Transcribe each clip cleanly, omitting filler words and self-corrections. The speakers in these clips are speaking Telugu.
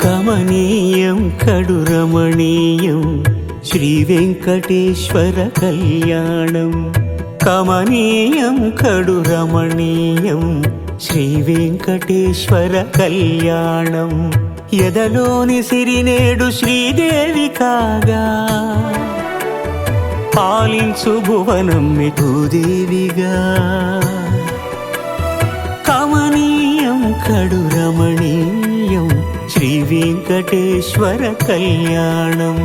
కమనీయం కడు రమణీయం శ్రీ వెంకటేశ్వర కళ్యాణం. కమనీయం కడు రమణీయం శ్రీ వెంకటేశ్వర కళ్యాణం. ఎదలోని సిరినేడు శ్రీదేవి కాగా పాలించు భువనం భూదేవిగా. కమనీయం కడు రమణీయం శ్రీ వెంకటేశ్వర కళ్యాణం.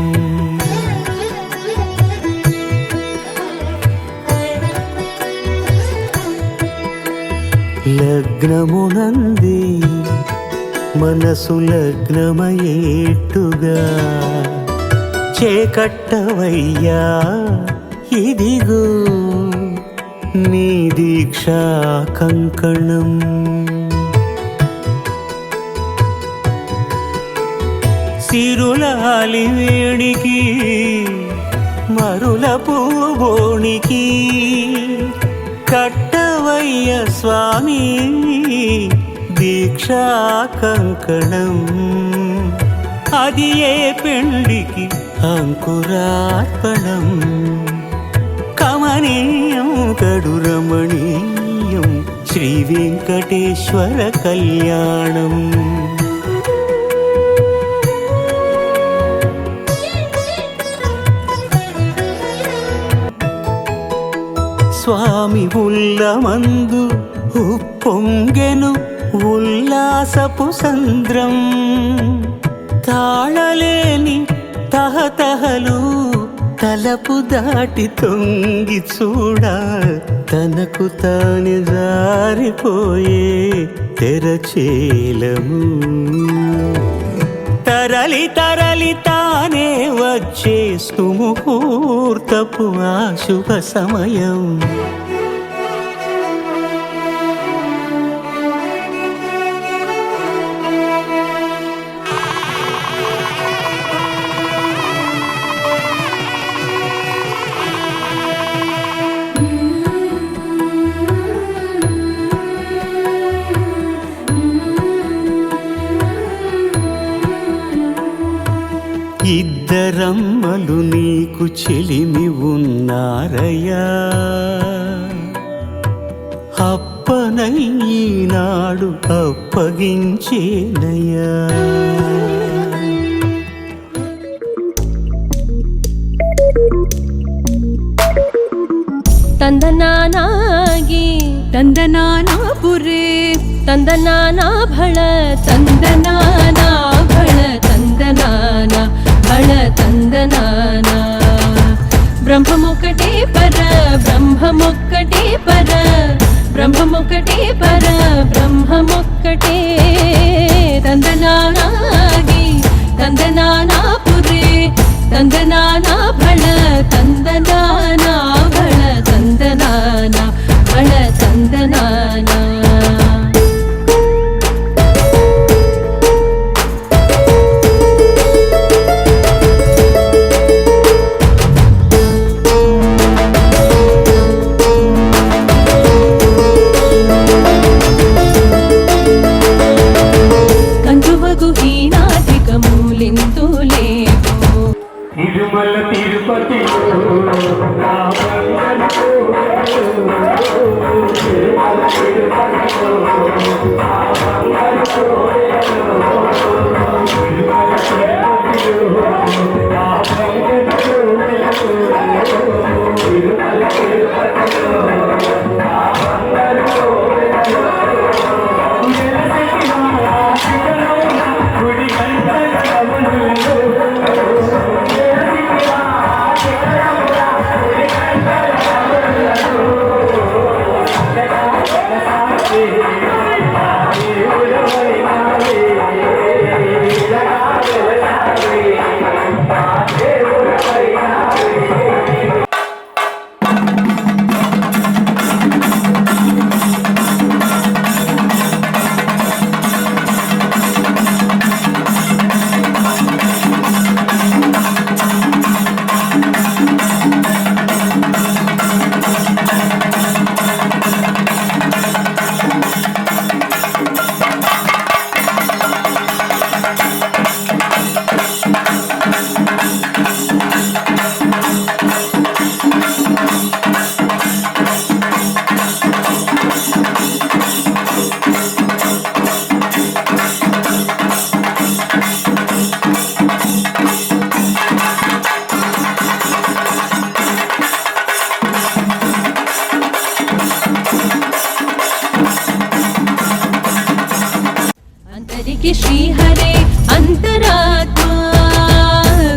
లగ్నమునంది మనసు లగ్నమయేట్టుగా చేకట్టవయ్యా ఇదిగో నీ దీక్షా కంకణం. సిరులాలి వేణికి మరుల పూబోణికి కట్టవయ్య స్వామి దీక్షా కంకణం. అది ఏ పెండికి అంకురార్పణం. కమనీయం కడు రమణీయం శ్రీ వెంకటేశ్వర కళ్యాణం. స్వామి ఉల్లమందు ఉప్పొంగెను ఉల్లాసపు సంద్రం. తాళలేని తహతహలు తలపు దాటి తొంగి చూడ తనకు తాను జారిపోయే తెరచేలము. తరలి తరలి తానే వచ్చే సుముహూర్తపు ఆ శుభ సమయం. ఇద్దరమ్మలు నీకు చెలిమి ఉన్నారయ్యా. అప్పనయ్యినాడు అప్పగించేనయ్యా. ತಂದನಾನಾಗಿ ತಂದನಾನಾ ಪುರೇ ತಂದನಾನಾ ಭಳ ತಂದನಾನಾ ಭಳ ತಂದನಾನ ಭಳ ತಂದನಾನ ಬ್ರಹ್ಮಮೊಕ್ಕಟೇ ಪರ ಬ್ರಹ್ಮಮೊಕ್ಕಟೇ ಪರ ಬ್ರಹ್ಮಮೊಕ್ಕಟೇ ಪರ ಬ್ರಹ್ಮಮೊಕ್ಕಟೇ ತಂದನಾನಾಗಿ ತಂದನಾನಾ ಪುರೇ ತಂದನಾನಾ ಭಳ ತಂದನಾನಾ ಭಳ ತಂದನಾನ ಭಳ ತಂದನಾನ కందువగు హీనాధిక మూలిందు లేవు తిరుమల తిరుపతి ಅಂತರಿಗೆ ಶ್ರೀಹರೇ ಅಂತರಾತ್ಮ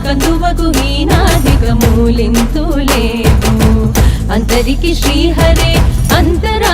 ಕಂದುವಗು ಹೀನಾಧಿಕ ಮೂಲಿಂತು ಲೇವು ಅಂತರಿಗೆ ಶ್ರೀಹರೇ ಅಂತರ